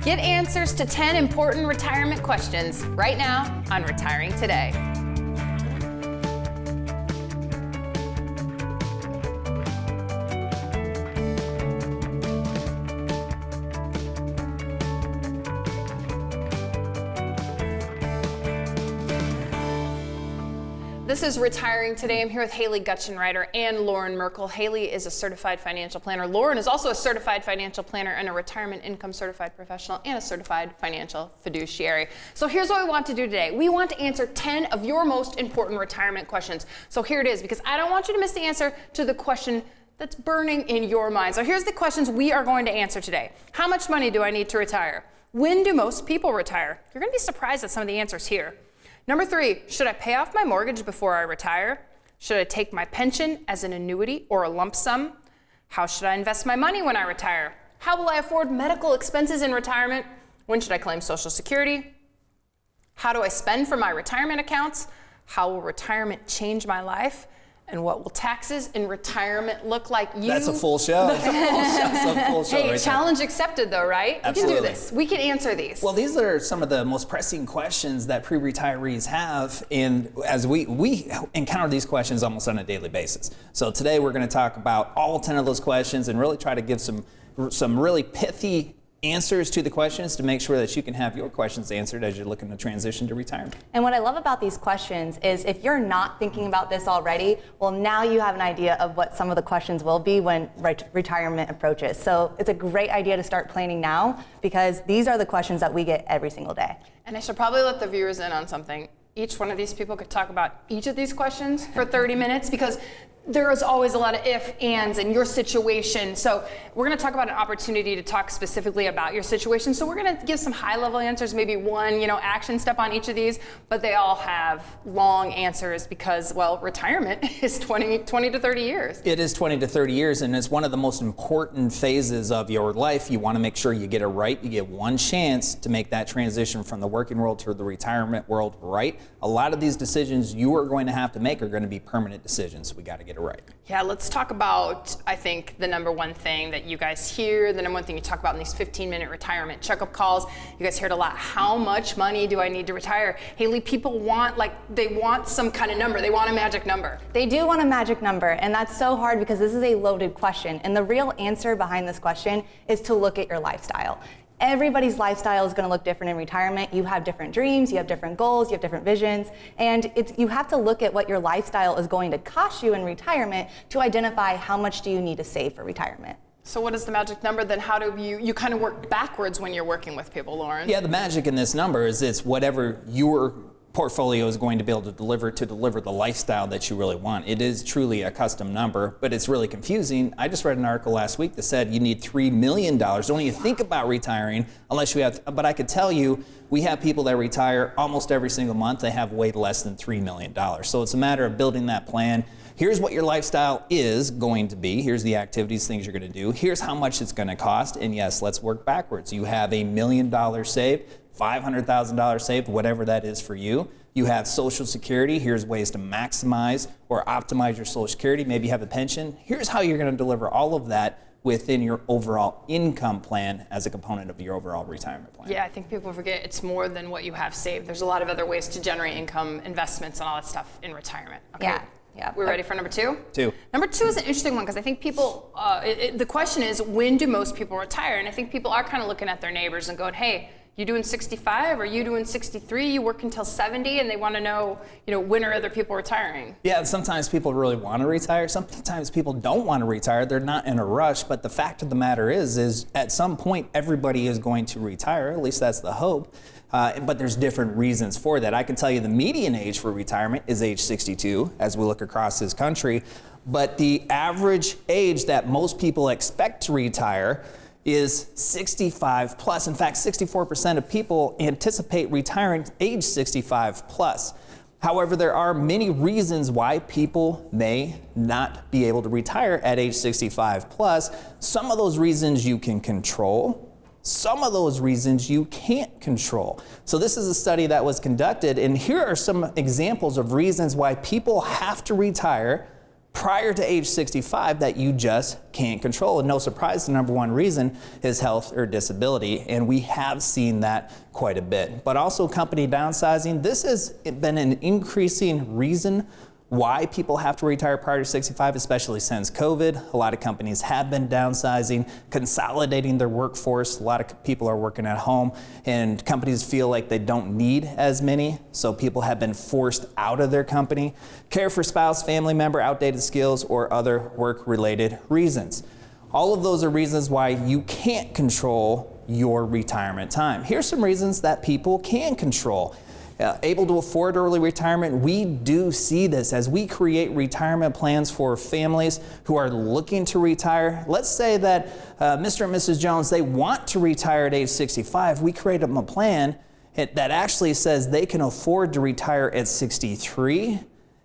Get answers to 10 important retirement questions right now on Retiring Today. This is Retiring Today. I'm here with Haley Gutschenritter and Loren Merkle. Haley is a certified financial planner. Loren is also a certified financial planner and a retirement income certified professional and a certified financial fiduciary. So here's what we want to do today. We want to answer 10 of your most important retirement questions. So here it is, because I don't want you to miss the answer to the question that's burning in your mind. So here's the questions we are going to answer today. How much money do I need to retire? When do most people retire? You're going to be surprised at some of the answers here. Number 3, should I pay off my mortgage before I retire? Should I take my pension as an annuity or a lump sum? How should I invest my money when I retire? How will I afford medical expenses in retirement? When should I claim Social Security? How do I spend for my retirement accounts? How will retirement change my life? And what will taxes in retirement look like? That's a full show. That's a full show. Hey, right challenge accepted though, right? Absolutely. We can do this. We can answer these. Well, these are some of the most pressing questions that pre-retirees have, and as we encounter these questions almost on a daily basis. So today we're going to talk about all 10 of those questions and really try to give some really pithy answers to the questions to make sure that you can have your questions answered as you're looking to transition to retirement. And what I love about these questions is if you're not thinking about this already, well, now you have an idea of what some of the questions will be when retirement approaches. So it's a great idea to start planning now, because these are the questions that we get every single day. And I should probably let the viewers in on something. Each one of these people could talk about each of these questions for 30 minutes, because there is always a lot of if, ands, and your situation. So we're going to talk about an opportunity to talk specifically about your situation. So we're going to give some high-level answers, maybe one, action step on each of these, but they all have long answers because, well, retirement is 20 to 30 years. It is 20 to 30 years, and it's one of the most important phases of your life. You want to make sure you get it right. You get one chance to make that transition from the working world to the retirement world right. A lot of these decisions you are going to have to make are going to be permanent decisions. We got to get it right. Yeah, let's talk about, I think, the number one thing that you guys hear, the number one thing you talk about in these 15-minute retirement checkup calls. You guys hear it a lot. How much money do I need to retire? Haley, people want, they want some kind of number. They want a magic number. They do want a magic number, and that's so hard because this is a loaded question. And the real answer behind this question is to look at your lifestyle. Everybody's lifestyle is going to look different in retirement. You have different dreams, you have different goals, you have different visions, and you have to look at what your lifestyle is going to cost you in retirement to identify how much do you need to save for retirement. So what is the magic number then? How do you kind of work backwards when you're working with people, Loren? Yeah, the magic in this number is it's whatever your portfolio is going to be able to deliver the lifestyle that you really want. It is truly a custom number, but it's really confusing. I just read an article last week that said you need $3 million. Don't even think about retiring unless you have, but I could tell you, we have people that retire almost every single month. They have way less than $3 million. So it's a matter of building that plan. Here's what your lifestyle is going to be. Here's the activities, things you're going to do. Here's how much it's going to cost. And yes, let's work backwards. You have $1 million saved, $500,000 saved, whatever that is for you. You have Social Security. Here's ways to maximize or optimize your Social Security. Maybe you have a pension. Here's how you're going to deliver all of that within your overall income plan as a component of your overall retirement plan. Yeah, I think people forget it's more than what you have saved. There's a lot of other ways to generate income, investments, and all that stuff in retirement. Okay. Yeah. We're ready for number 2? 2. Number 2 is an interesting one because I think people, the question is, when do most people retire? And I think people are kind of looking at their neighbors and going, hey, you doing 65 or you doing 63? You work until 70, and they want to know, when are other people retiring? Yeah, and sometimes people really want to retire. Sometimes people don't want to retire. They're not in a rush. But the fact of the matter is at some point everybody is going to retire. At least that's the hope. But there's different reasons for that. I can tell you the median age for retirement is age 62 as we look across this country. But the average age that most people expect to retire is 65 plus. In fact, 64% of people anticipate retiring age 65 plus. However, there are many reasons why people may not be able to retire at age 65 plus. Some of those reasons you can control. Some of those reasons you can't control. So this is a study that was conducted, and here are some examples of reasons why people have to retire prior to age 65 that you just can't control. And no surprise, the number one reason is health or disability. And we have seen that quite a bit. But also company downsizing. This has been an increasing reason why people have to retire prior to 65, especially since COVID. A lot of companies have been downsizing, consolidating their workforce. A lot of people are working at home, and companies feel like they don't need as many, so people have been forced out of their company. Care for spouse, family member, outdated skills, or other work-related reasons. All of those are reasons why you can't control your retirement time. Here's some reasons that people can control. Able to afford early retirement, we do see this as we create retirement plans for families who are looking to retire. Let's say that Mr. and Mrs. Jones, they want to retire at age 65. We create them a plan that actually says they can afford to retire at 63.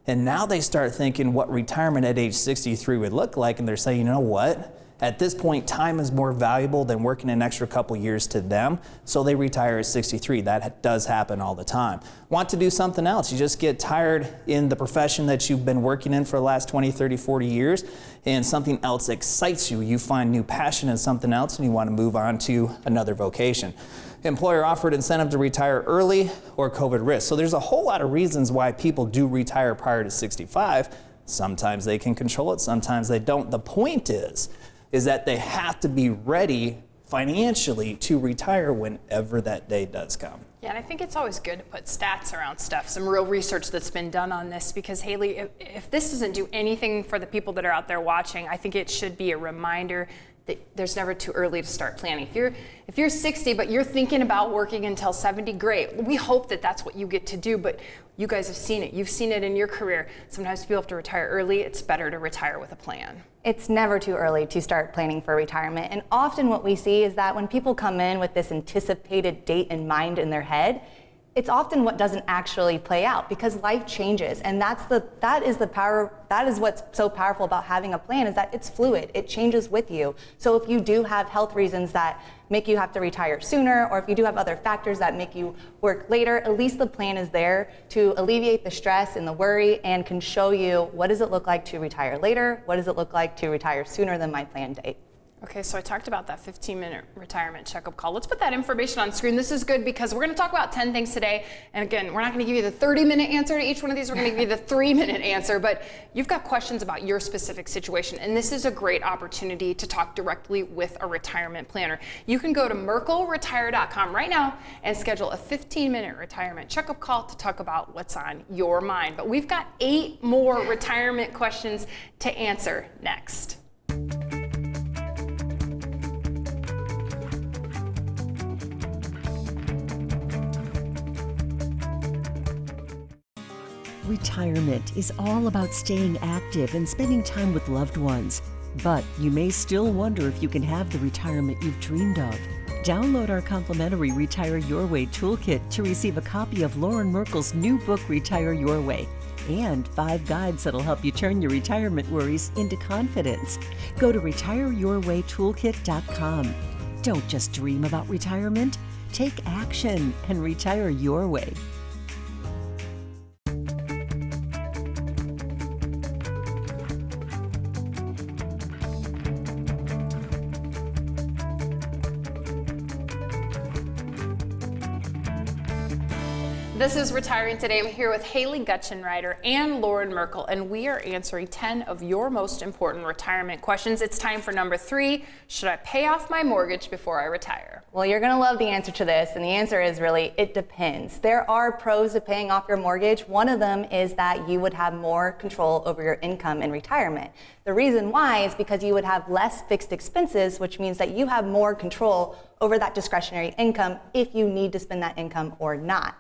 And now they start thinking what retirement at age 63 would look like. And they're saying, you know what? At this point, time is more valuable than working an extra couple years to them, so they retire at 63. That does happen all the time. Want to do something else. You just get tired in the profession that you've been working in for the last 20, 30, 40 years, and something else excites you. You find new passion in something else, and you want to move on to another vocation. Employer offered incentive to retire early, or COVID risk. So there's a whole lot of reasons why people do retire prior to 65. Sometimes they can control it, sometimes they don't. The point is that they have to be ready financially to retire whenever that day does come. Yeah, and I think it's always good to put stats around stuff, some real research that's been done on this, because Haley, if this doesn't do anything for the people that are out there watching, I think it should be a reminder that there's never too early to start planning. If you're 60 but you're thinking about working until 70, great. We hope that that's what you get to do, but you guys have seen it. You've seen it in your career. Sometimes people have to retire early. It's better to retire with a plan. It's never too early to start planning for retirement. And often what we see is that when people come in with this anticipated date in mind in their head, it's often what doesn't actually play out because life changes. And that is what's so powerful about having a plan, is that it's fluid. It changes with you. So if you do have health reasons that make you have to retire sooner, or if you do have other factors that make you work later, at least the plan is there to alleviate the stress and the worry and can show you what does it look like to retire later, what does it look like to retire sooner than my planned date. Okay, so I talked about that 15-minute retirement checkup call. Let's put that information on screen. This is good because we're going to talk about 10 things today. And again, we're not going to give you the 30-minute answer to each one of these. We're going to give you the 3-minute answer. But you've got questions about your specific situation. And this is a great opportunity to talk directly with a retirement planner. You can go to merkleretire.com right now and schedule a 15-minute retirement checkup call to talk about what's on your mind. But we've got 8 more retirement questions to answer next. Retirement is all about staying active and spending time with loved ones. But you may still wonder if you can have the retirement you've dreamed of. Download our complimentary Retire Your Way toolkit to receive a copy of Loren Merkle's new book, Retire Your Way, and 5 guides that'll help you turn your retirement worries into confidence. Go to retireyourwaytoolkit.com. Don't just dream about retirement. Take action and retire your way. This is Retiring Today. I'm here with Haley Gutschenritter and Loren Merkle, and we are answering 10 of your most important retirement questions. It's time for number 3. Should I pay off my mortgage before I retire? Well, you're going to love the answer to this, and the answer is really, it depends. There are pros to paying off your mortgage. One of them is that you would have more control over your income in retirement. The reason why is because you would have less fixed expenses, which means that you have more control over that discretionary income if you need to spend that income or not.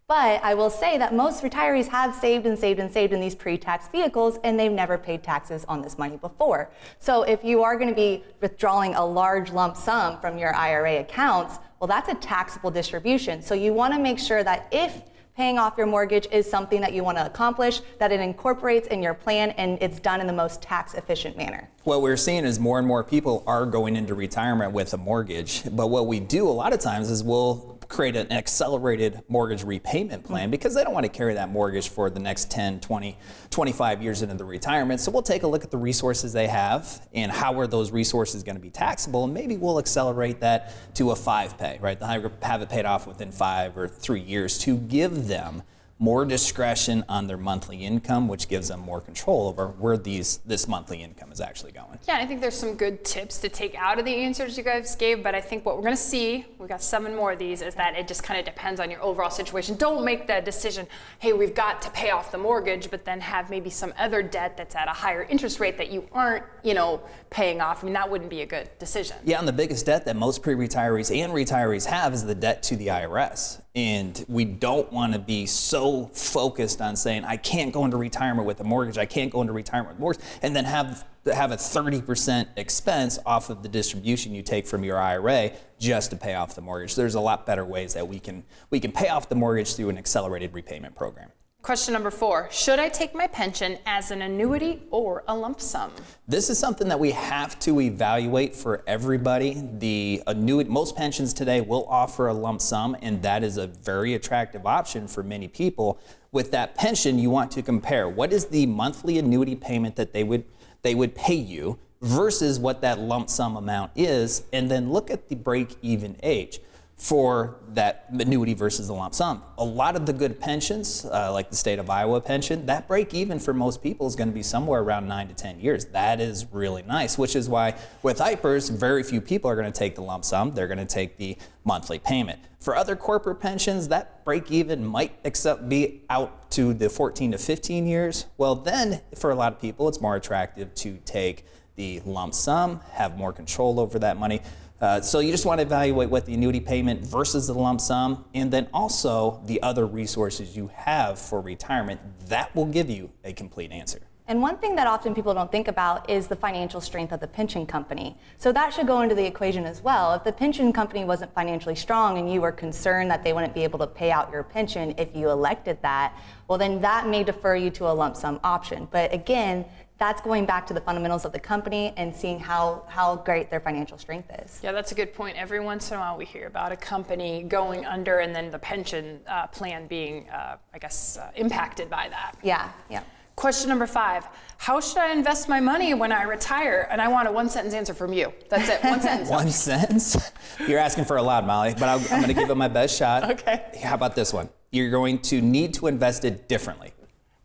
But I will say that most retirees have saved and saved and saved in these pre-tax vehicles, and they've never paid taxes on this money before. So if you are going to be withdrawing a large lump sum from your IRA accounts, well, that's a taxable distribution. So you want to make sure that if paying off your mortgage is something that you want to accomplish, that it incorporates in your plan and it's done in the most tax efficient manner. What we're seeing is more and more people are going into retirement with a mortgage. But what we do a lot of times is we'll create an accelerated mortgage repayment plan because they don't want to carry that mortgage for the next 10, 20, 25 years into the retirement. So we'll take a look at the resources they have and how are those resources going to be taxable, and maybe we'll accelerate that to a 5-pay, right? They'll have it paid off within 5 or 3 years to give them more discretion on their monthly income, which gives them more control over where this monthly income is actually going. Yeah, I think there's some good tips to take out of the answers you guys gave, but I think what we're going to see, we've got 7 more of these, is that it just kind of depends on your overall situation. Don't make that decision, hey, we've got to pay off the mortgage, but then have maybe some other debt that's at a higher interest rate that you aren't, paying off. I mean, that wouldn't be a good decision. Yeah, and the biggest debt that most pre-retirees and retirees have is the debt to the IRS. And we don't want to be so focused on saying, I can't go into retirement with a mortgage, I can't go into retirement with a mortgage, and then have a 30% expense off of the distribution you take from your IRA just to pay off the mortgage. There's a lot better ways that we can pay off the mortgage through an accelerated repayment program. Question number 4, should I take my pension as an annuity or a lump sum? This is something that we have to evaluate for everybody. The annuity, most pensions today will offer a lump sum, and that is a very attractive option for many people. With that pension, you want to compare what is the monthly annuity payment that they would pay you versus what that lump sum amount is, and then look at the break-even age for that annuity versus the lump sum. A lot of the good pensions, like the state of Iowa pension, that break even for most people is going to be somewhere around 9 to 10 years. That is really nice, which is why with IPERS, very few people are going to take the lump sum. They're going to take the monthly payment. For other corporate pensions, that break even might be out to the 14 to 15 years. Well, then for a lot of people, it's more attractive to take the lump sum, have more control over that money. So you just want to evaluate what the annuity payment versus the lump sum, and then also the other resources you have for retirement. That will give you a complete answer. And one thing that often people don't think about is the financial strength of the pension company. So that should go into the equation as well. If the pension company wasn't financially strong and you were concerned that they wouldn't be able to pay out your pension if you elected that, well then that may defer you to a lump sum option. But again, that's going back to the fundamentals of the company and seeing how great their financial strength is. Yeah, that's a good point. Every once in a while we hear about a company going under and then the pension plan being, impacted by that. Yeah. Question number 5, how should I invest my money when I retire? And I want a 1-sentence answer from you. That's it, 1 sentence. 1 sentence? You're asking for a lot, Molly, but I'm going to give it my best shot. Okay. How about this one? You're going to need to invest it differently.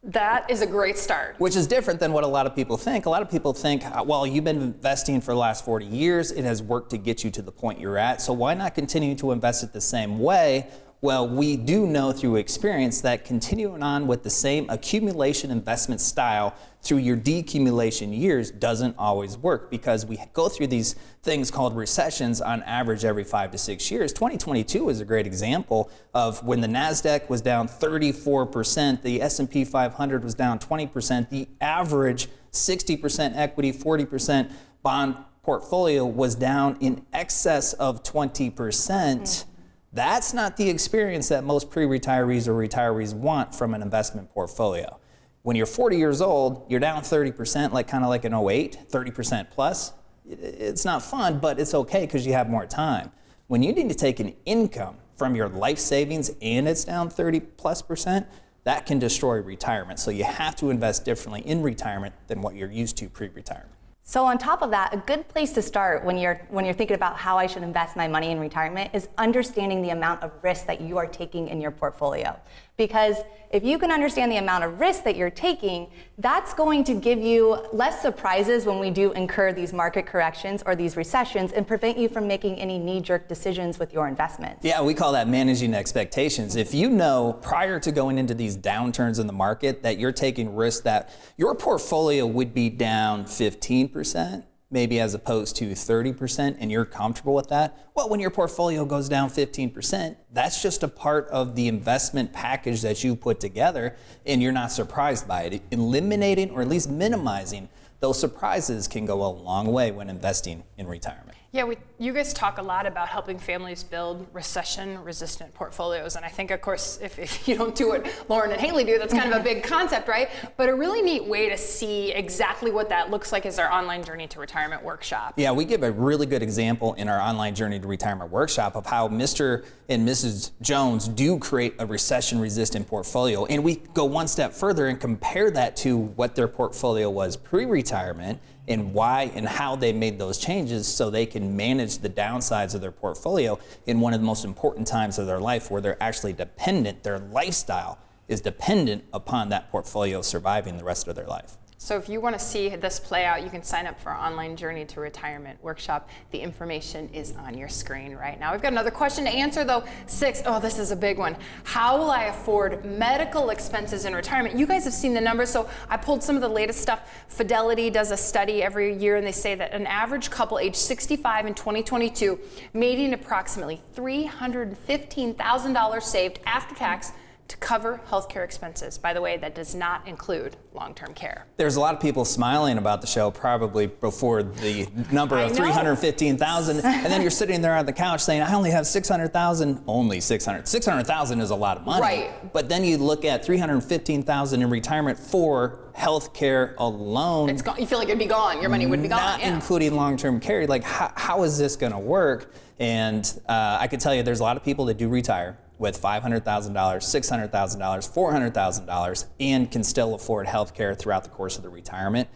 That is a great start. Which is different than what a lot of people think. A lot of people think, well, you've been investing for the last 40 years. It has worked to get you to the point you're at. So why not continue to invest it the same way? Well, we do know through experience that continuing on with the same accumulation investment style through your decumulation years doesn't always work, because we go through these things called recessions on average every 5 to 6 years. 2022 is a great example of when the NASDAQ was down 34%, the S&P 500 was down 20%, the average 60% equity, 40% bond portfolio was down in excess of 20%. That's not the experience that most pre-retirees or retirees want from an investment portfolio. When you're 40 years old, you're down 30%, kind of like an 08, 30% plus. It's not fun, but it's okay because you have more time. When you need to take an income from your life savings and it's down 30+%, that can destroy retirement. So you have to invest differently in retirement than what you're used to pre-retirement. So on top of that, a good place to start when you're thinking about how I should invest my money in retirement is understanding the amount of risk that you are taking in your portfolio. Because if you can understand the amount of risk that you're taking, that's going to give you less surprises when we do incur these market corrections or these recessions and prevent you from making any knee-jerk decisions with your investments. Yeah, we call that managing expectations. If you know prior to going into these downturns in the market that you're taking risks that your portfolio would be down 15%, maybe as opposed to 30%, and you're comfortable with that, well, when your portfolio goes down 15%, that's just a part of the investment package that you put together, and you're not surprised by it. Eliminating or at least minimizing those surprises can go a long way when investing in retirement. Yeah, you guys talk a lot about helping families build recession-resistant portfolios, and I think, of course, if you don't do what Loren and Haley do, that's kind of a big concept, right? But a really neat way to see exactly what that looks like is our online Journey to Retirement workshop. Yeah, we give a really good example in our online Journey to Retirement workshop of how Mr. and Mrs. Jones do create a recession-resistant portfolio, and we go one step further and compare that to what their portfolio was pre-retirement, and why and how they made those changes so they can manage the downsides of their portfolio in one of the most important times of their life where they're actually dependent, their lifestyle is dependent upon that portfolio surviving the rest of their life. So if you want to see this play out, you can sign up for our online Journey to Retirement workshop. The information is on your screen right now. We've got another question to answer though. 6, oh, this is a big one. How will I afford medical expenses in retirement? You guys have seen the numbers, so I pulled some of the latest stuff. Fidelity does a study every year, and they say that an average couple age 65 in 2022 made an approximately $315,000 saved after tax to cover healthcare expenses. By the way, that does not include long-term care. There's a lot of people smiling about the show probably before the number of 315,000, and then you're sitting there on the couch saying, I only have 600,000, only 600. 600,000 is a lot of money. Right. But then you look at 315,000 in retirement for health care alone. It's gone. You feel like it'd be gone. Your money would be gone. Not including long-term care. Like, how is this going to work? And I could tell you there's a lot of people that do retire with $500,000, $600,000, $400,000, and can still afford health care throughout the course of the retirement.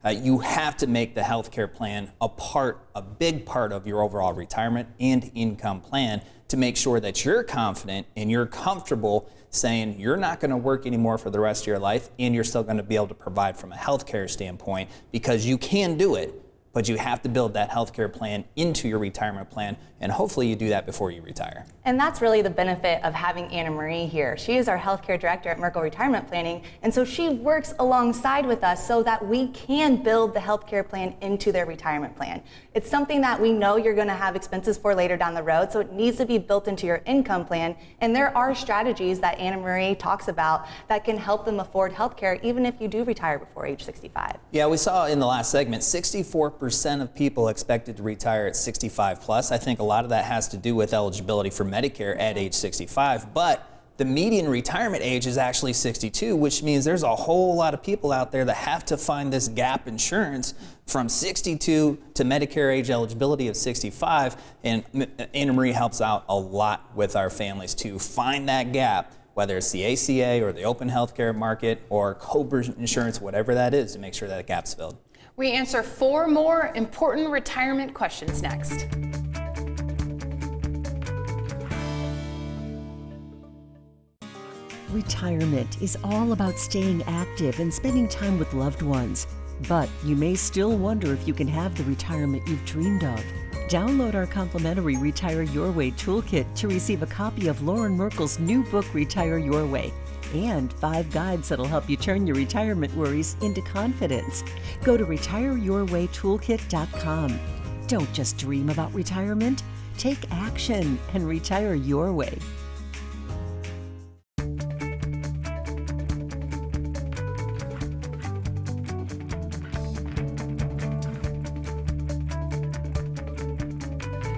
You have to make the health care plan a big part of your overall retirement and income plan to make sure that you're confident and you're comfortable saying you're not going to work anymore for the rest of your life, and you're still going to be able to provide from a health care standpoint, because you can do it, but you have to build that healthcare plan into your retirement plan, and hopefully you do that before you retire. And that's really the benefit of having Anna Marie here. She is our healthcare director at Merkle Retirement Planning, and so she works alongside with us so that we can build the healthcare plan into their retirement plan. It's something that we know you're going to have expenses for later down the road, so it needs to be built into your income plan, and there are strategies that Anna Marie talks about that can help them afford healthcare even if you do retire before age 65. Yeah, we saw in the last segment 64% of people expected to retire at 65 plus. I think a lot of that has to do with eligibility for Medicare at age 65, but the median retirement age is actually 62, which means there's a whole lot of people out there that have to find this gap insurance from 62 to Medicare age eligibility of 65, and Anna Marie helps out a lot with our families to find that gap, whether it's the ACA or the open healthcare market or COBRA insurance, whatever that is, to make sure that gap's filled. We answer 4 more important retirement questions next. Retirement is all about staying active and spending time with loved ones. But you may still wonder if you can have the retirement you've dreamed of. Download our complimentary Retire Your Way toolkit to receive a copy of Loren Merkle's new book, Retire Your Way, and 5 guides that'll help you turn your retirement worries into confidence. Go to retireyourwaytoolkit.com. Don't just dream about retirement. Take action and retire your way.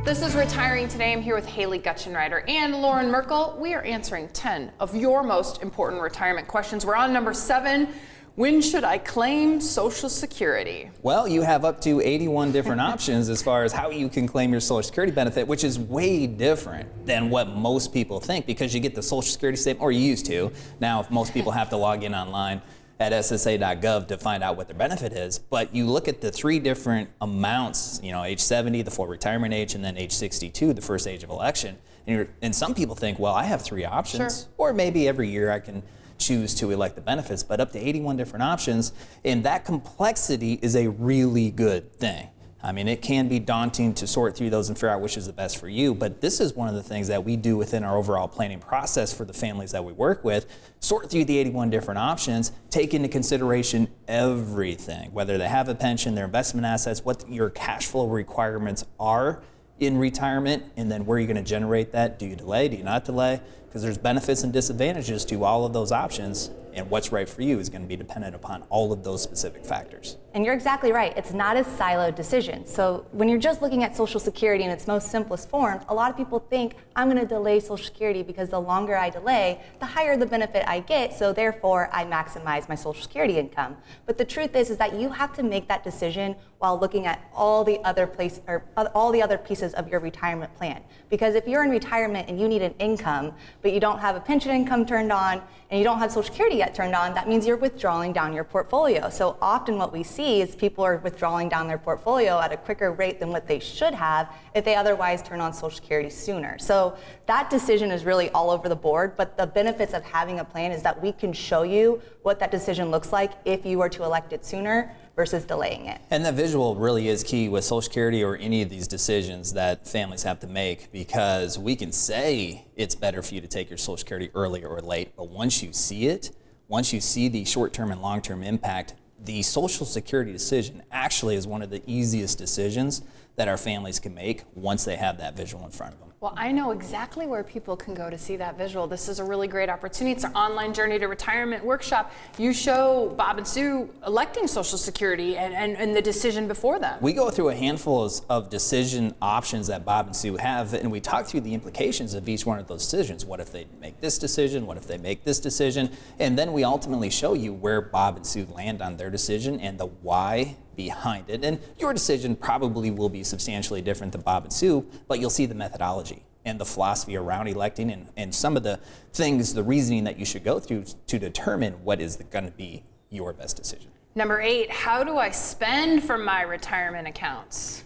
This is Retiring Today. I'm here with Haley Gutschenritter and Loren Merkle. We are answering 10 of your most important retirement questions. We're on number 7. When should I claim Social Security? Well, you have up to 81 different options as far as how you can claim your Social Security benefit, which is way different than what most people think, because you get the Social Security statement, or you used to. Now, most people have to log in online at ssa.gov to find out what their benefit is. But you look at the 3 different amounts, age 70, the full retirement age, and then age 62, the first age of election. And some people think, well, I have 3 options, Sure. or maybe every year I can choose to elect the benefits, but up to 81 different options. And that complexity is a really good thing. I mean, it can be daunting to sort through those and figure out which is the best for you, but this is one of the things that we do within our overall planning process for the families that we work with. Sort through the 81 different options, take into consideration everything, whether they have a pension, their investment assets, what your cash flow requirements are in retirement, and then where you're going to generate that. Do you delay? Do you not delay? Because there's benefits and disadvantages to all of those options, and what's right for you is going to be dependent upon all of those specific factors. And you're exactly right. It's not a siloed decision. So when you're just looking at Social Security in its most simplest form, a lot of people think I'm going to delay Social Security because the longer I delay, the higher the benefit I get, so therefore I maximize my Social Security income. But the truth is that you have to make that decision while looking at all the other pieces of your retirement plan. Because if you're in retirement and you need an income, but you don't have a pension income turned on and you don't have Social Security yet turned on, that means you're withdrawing down your portfolio. So often what we see is people are withdrawing down their portfolio at a quicker rate than what they should have if they otherwise turn on Social Security sooner. So that decision is really all over the board, but the benefits of having a plan is that we can show you what that decision looks like if you were to elect it sooner versus delaying it. And that visual really is key with Social Security or any of these decisions that families have to make, because we can say it's better for you to take your Social Security early or late, but once you see it, once you see the short-term and long-term impact, the Social Security decision actually is one of the easiest decisions that our families can make once they have that visual in front of them. Well, I know exactly where people can go to see that visual. This is a really great opportunity. It's an online journey to retirement workshop. You show Bob and Sue electing Social Security and the decision before them. We go through a handful of decision options that Bob and Sue have, and we talk through the implications of each one of those decisions. What if they make this decision? What if they make this decision? And then we ultimately show you where Bob and Sue land on their decision and the why behind it. And your decision probably will be substantially different than Bob and Sue, but you'll see the methodology and the philosophy around electing and some of the things, the reasoning that you should go through to determine what is going to be your best decision. Number 8, how do I spend from my retirement accounts?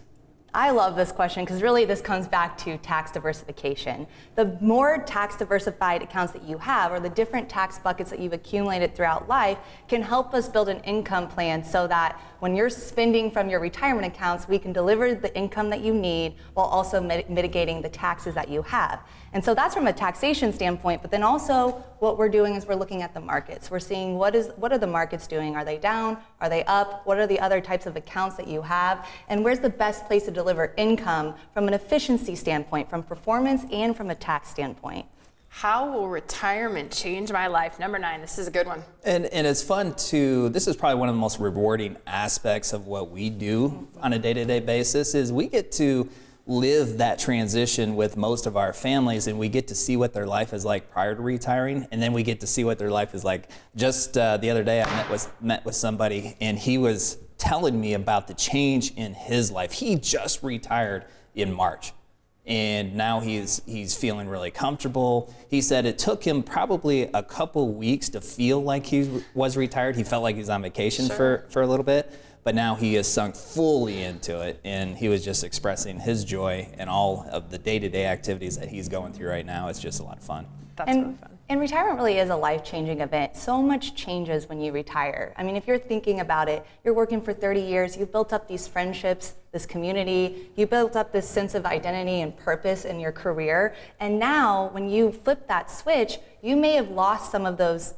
I love this question because really this comes back to tax diversification. The more tax diversified accounts that you have, or the different tax buckets that you've accumulated throughout life, can help us build an income plan so that when you're spending from your retirement accounts, we can deliver the income that you need while also mitigating the taxes that you have. And so that's from a taxation standpoint, but then also what we're doing is we're looking at the markets. We're seeing what are the markets doing? Are they down? Are they up? What are the other types of accounts that you have? And where's the best place to deliver income from an efficiency standpoint, from performance and from a tax standpoint? How will retirement change my life? Number 9, this is a good one. And it's fun this is probably one of the most rewarding aspects of what we do on a day-to-day basis, is we get to live that transition with most of our families, and we get to see what their life is like prior to retiring, and then we get to see what their life is like. Just the other day I met with somebody, and he was telling me about the change in his life. He just retired in March, and now he's feeling really comfortable. He said it took him probably a couple weeks to feel like he was retired. He felt like he was on vacation for a little bit, but now he has sunk fully into it, and he was just expressing his joy and all of the day-to-day activities that he's going through right now. It's just a lot of fun. That's really fun. And retirement really is a life-changing event. So much changes when you retire. I mean, if you're thinking about it, you're working for 30 years, you've built up these friendships, this community, you built up this sense of identity and purpose in your career, and now when you flip that switch, you may have lost some of those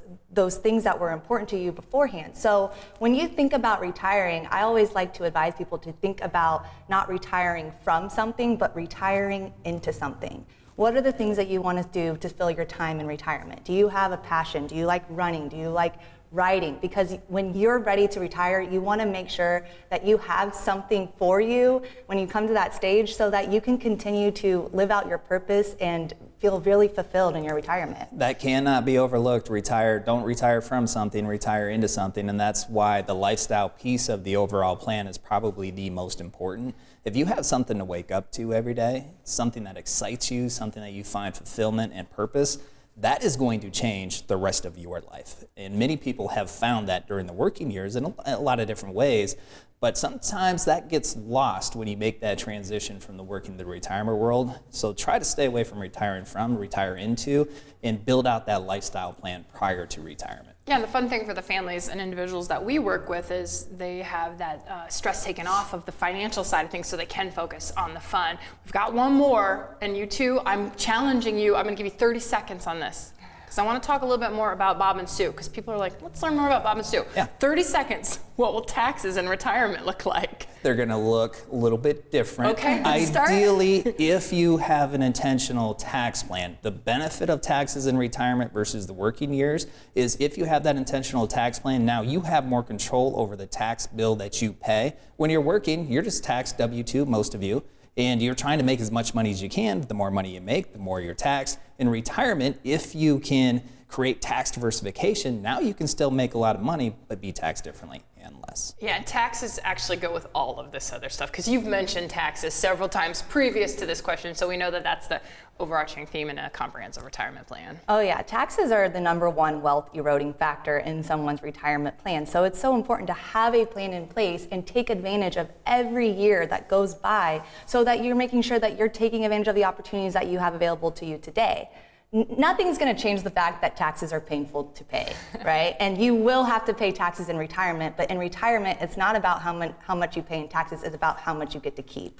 things that were important to you beforehand. So when you think about retiring, I always like to advise people to think about not retiring from something, but retiring into something. What are the things that you want to do to fill your time in retirement? Do you have a passion? Do you like running? Do you like writing? Because when you're ready to retire, you want to make sure that you have something for you when you come to that stage so that you can continue to live out your purpose and feel really fulfilled in your retirement. That cannot be overlooked. Don't retire from something, retire into something, and that's why the lifestyle piece of the overall plan is probably the most important. If you have something to wake up to every day, something that excites you, something that you find fulfillment and purpose, that is going to change the rest of your life. And many people have found that during the working years in a lot of different ways, but sometimes that gets lost when you make that transition from the working to the retirement world. So try to stay away from retiring from, retire into, and build out that lifestyle plan prior to retirement. Yeah, and the fun thing for the families and individuals that we work with is they have that stress taken off of the financial side of things so they can focus on the fun. We've got one more, and you two, I'm challenging you. I'm going to give you 30 seconds on this. because I want to talk a little bit more about Bob and Sue, because people are like, let's learn more about Bob and Sue. Yeah. 30 seconds. What will taxes in retirement look like? They're going to look a little bit different. Okay, let's start. Ideally, if you have an intentional tax plan, the benefit of taxes in retirement versus the working years is if you have that intentional tax plan, now you have more control over the tax bill that you pay. When you're working, you're just taxed W-2, most of you, and you're trying to make as much money as you can. The more money you make, the more you're taxed. In retirement, if you can create tax diversification, now you can still make a lot of money, but be taxed differently and less. Yeah, and taxes actually go with all of this other stuff, because you've mentioned taxes several times previous to this question, so we know that that's the overarching theme in a comprehensive retirement plan. Oh yeah, taxes are the #1 wealth eroding factor in someone's retirement plan. So it's so important to have a plan in place and take advantage of every year that goes by so that you're making sure that you're taking advantage of the opportunities that you have available to you today. Nothing's going to change the fact that taxes are painful to pay, right? And you will have to pay taxes in retirement, but in retirement, it's not about how much you pay in taxes, it's about how much you get to keep.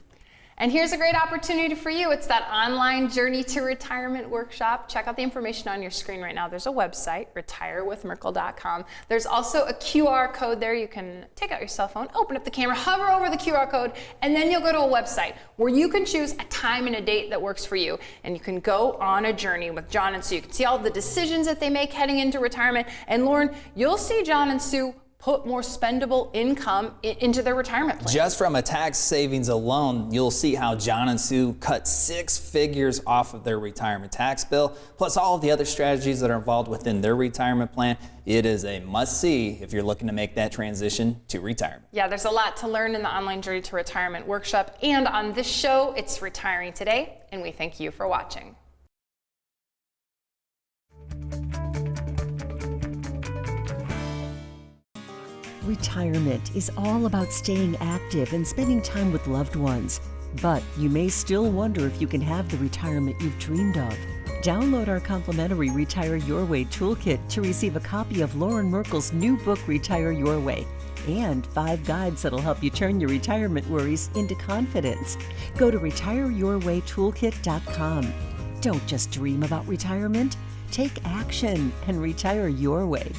And here's a great opportunity for you. It's that online Journey to Retirement workshop. Check out the information on your screen right now. There's a website, retirewithmerkle.com. There's also a QR code there. You can take out your cell phone, open up the camera, hover over the QR code, and then you'll go to a website where you can choose a time and a date that works for you. And you can go on a journey with John and Sue. You can see all the decisions that they make heading into retirement. And Loren, you'll see John and Sue put more spendable income into their retirement plan. Just from a tax savings alone, you'll see how John and Sue cut 6 figures off of their retirement tax bill, plus all of the other strategies that are involved within their retirement plan. It is a must-see if you're looking to make that transition to retirement. Yeah, there's a lot to learn in the online Journey to Retirement workshop, and on this show, it's Retiring Today, and we thank you for watching. Retirement is all about staying active and spending time with loved ones. But you may still wonder if you can have the retirement you've dreamed of. Download our complimentary Retire Your Way toolkit to receive a copy of Loren Merkle's new book, Retire Your Way, and 5 guides that'll help you turn your retirement worries into confidence. Go to retireyourwaytoolkit.com. Don't just dream about retirement. Take action and retire your way.